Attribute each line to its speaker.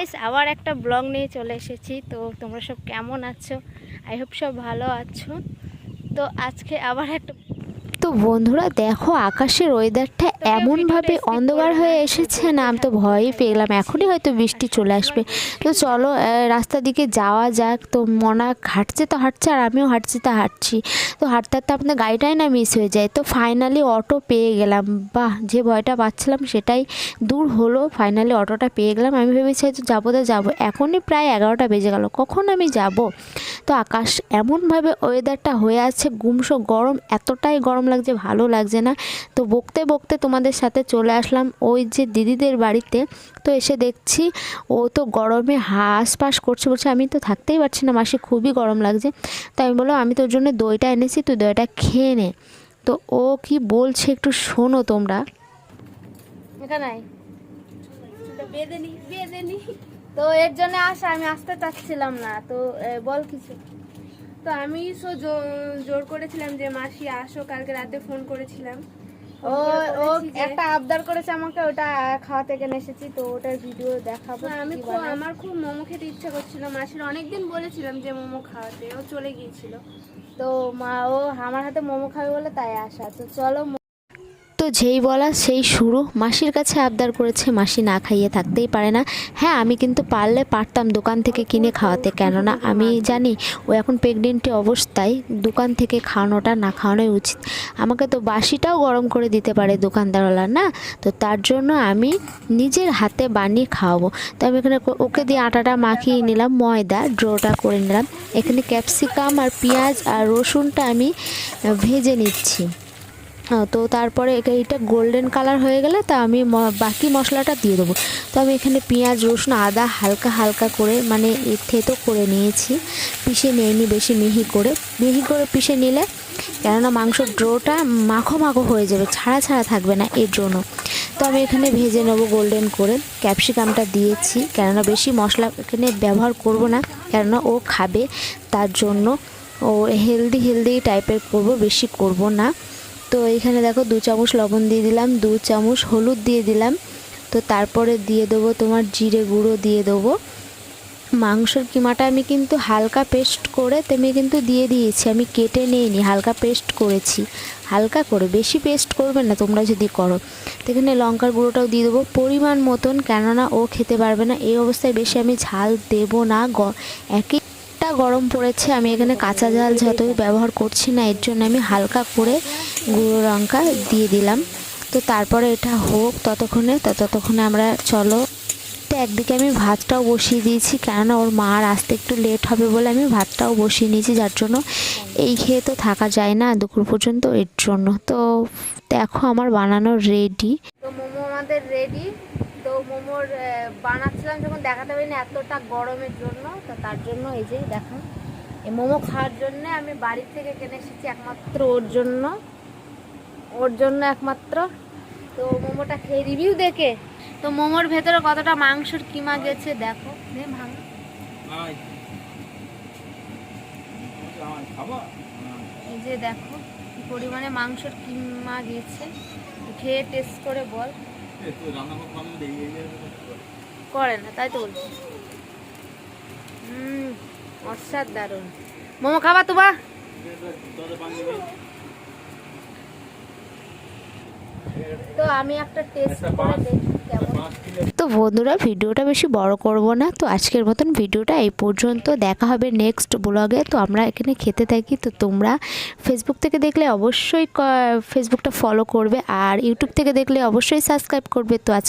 Speaker 1: Guys, আবার একটা blog নিয়ে চলে এসেছি। তো তোমরা সব কেমন আছো? আই হোপ সব ভালো আছো। তো আজকে আবার একটা তো বন্ধুরা দেখো, আকাশের ওয়েদারটা এমনভাবে অন্ধকার হয়ে এসেছে না, আমি তো ভয়ই পেয়ে গেলাম, এখনই হয়তো বৃষ্টি চলে আসবে। তো চলো রাস্তার দিকে যাওয়া যাক। তো মনা হাঁটছে তো হাঁটছে, আর আমিও হাঁটছি তো হাঁটছি। তো হাঁটতে হাঁটতে আপনার গাড়িটাই না মিস হয়ে যায়। তো ফাইনালি অটো পেয়ে গেলাম। বাহ, যে ভয়টা পাচ্ছিলাম সেটাই দূর হলো। ফাইনালি অটোটা পেয়ে গেলাম। আমি ভেবেছি হয়তো যাবো তো যাবো, এখনই প্রায় 11টা বেজে গেল, কখন আমি যাব। তো আকাশ এমনভাবে ওয়েদারটা হয়ে আছে, গুমসো গরম, এতটাই গরম লাগছে, ভালো লাগছে না। তো বকতে বকতে তোমাদের সাথে চলে আসলাম ওই যে দিদিদের বাড়িতে। তো এসে দেখছি ও তো গরমে হাঁসফাঁস করছে, বলছে আমি তো থাকতেই পারছি না মাসি, খুবই গরম লাগছে। তো আমি বললাম আমি তোর জন্য দইটা এনেছি, তুই দইটা খেয়ে নে। তো ও কি বলছে একটু শোনো তোমরা। এখানে বেঁধে নি তো এর জন্য আসা, আমি আসতে চাচ্ছিলাম না। তো বল কিছু।
Speaker 2: তো আমি জোর করেছিলাম যে মাসি আসো, কালকে রাতে ফোন করেছিলাম।
Speaker 1: ও ও একটা আবদার করেছে আমাকে, ওটা খাওয়াতে এখানে এসেছি, তো ওটার ভিডিও দেখাবো।
Speaker 2: আমার খুব মোমো খেতে ইচ্ছা করছিল, মাসির অনেকদিন বলেছিলাম যে মোমো খাওয়াতে, ও চলে গিয়েছিল।
Speaker 1: তো মা ও আমার হাতে মোমো খাবে বলে তাই আসা। তো চলো। তো যেই বলা সেই শুরু, মাসির কাছে আবদার করেছে, মাসি না খাইয়ে থাকতেই পারে না। হ্যাঁ, আমি কিন্তু পারতাম দোকান থেকে কিনে খাওয়াতে, কেননা আমি জানি ও এখন প্রেগনেন্টি অবস্থায় দোকান থেকে খাওয়ানোটা না খাওয়ানোই উচিত। আমাকে তো বাসিটাও গরম করে দিতে পারে দোকানদারওয়ালা না। তো তার জন্য আমি নিজের হাতে বানিয়ে খাওয়াবো। তো আমি এখানে ওকে দিয়ে আটাটা মাখিয়ে নিলাম, ময়দা ডোটা করে নিলাম। এখানে ক্যাপসিকাম আর পেঁয়াজ আর রসুনটা আমি ভেজে নিচ্ছি। তো তারপরে এইটা গোল্ডেন কালার হয়ে গেলে তা আমি বাকি মশলাটা দিয়ে দেবো। তো আমি এখানে পেঁয়াজ রসুন আদা হালকা হালকা করে মানে থেতো করে নিয়েছি, পিষে নিইনি বেশি মিহি করে পিষে নিলে কেননা মাংসর ডোটা মাখো মাখো হয়ে যাবে, ছাড়া ছাড়া থাকবে না, এর জন্য। তো আমি এখানে ভেজে নেবো গোল্ডেন করে। ক্যাপসিকামটা দিয়েছি, কেননা বেশি মশলা এখানে ব্যবহার করব না, কেননা ও খাবে, তার জন্য ও হেলদি টাইপের করব, বেশি করব না। তো এখানে দেখো 2 চামচ লবণ দিয়ে দিলাম, 2 চামচ হলুদ দিয়ে দিলাম। তো তারপরে দিয়ে দেবো তোমার জিরে গুঁড়ো দিয়ে দেবো। মাংসর কিমাটা আমি কিন্তু হালকা পেস্ট করে তেমনি কিন্তু দিয়ে দিয়েছি, আমি কেটে নিইনি, হালকা পেস্ট করেছি, হালকা করে, বেশি পেস্ট করবে না তোমরা যদি করো। তো এখানে লঙ্কার গুঁড়োটাও দিয়ে দেবো পরিমাণ মতন, কেননা ও খেতে পারবে না এই অবস্থায়, বেশি আমি ঝাল দেবো না। একই গরম পড়েছে, আমি এখানে কাঁচা ঝাল যতই ব্যবহার করছি না, এর জন্য আমি হালকা করে গুঁড়ো লঙ্কা দিয়ে দিলাম। তো তারপরে এটা হোক ততক্ষণে আমরা চলো। তো একদিকে আমি ভাতটাও বসিয়ে দিয়েছি, কেননা ওর মার আসতে একটু লেট হবে বলে আমি ভাতটাও বসিয়ে নিয়েছি, যার জন্য এই খেয়ে তো থাকা যায় না দুপুর পর্যন্ত, এর জন্য। তো দেখো আমার বানানো রেডি। তো মোমো আমাদের রেডি। তো মোমোর বানাচ্ছিলাম যখন দেখাতে পারিনি এতটা গরমের জন্য, তো তার জন্য এই যে দেখো, এই মোমো খাওয়ার জন্য আমি বাড়ি থেকে কিনে এসেছি একমাত্র ওর জন্য একমাত্র। তো মোমোটা খেয়ে রিভিউ দেখে, তো মোমোর ভেতরে কতটা মাংসর কিমা গেছে দেখো, এই যে দেখো কি পরিমাণে মাংসর কিমা গেছে। খেয়ে টেস্ট করে বল। করে না তাই তো বলছি। অসাধারণ মোমো খাবা তোমা। তো আমি একটা টেস্ট করে দেখি কেমন। তো বন্ধুরা ভিডিওটা বেশি বড় করব না, তো আজকের মতন ভিডিওটা এই পর্যন্ত, দেখা হবে নেক্সট ব্লগে। তো আমরা এখানে খেতে থাকি। তো তোমরা ফেসবুক থেকে দেখলে অবশ্যই ফেসবুকটা ফলো করবে, আর ইউটিউব থেকে দেখলে অবশ্যই সাবস্ক্রাইব করবে। তো আজকে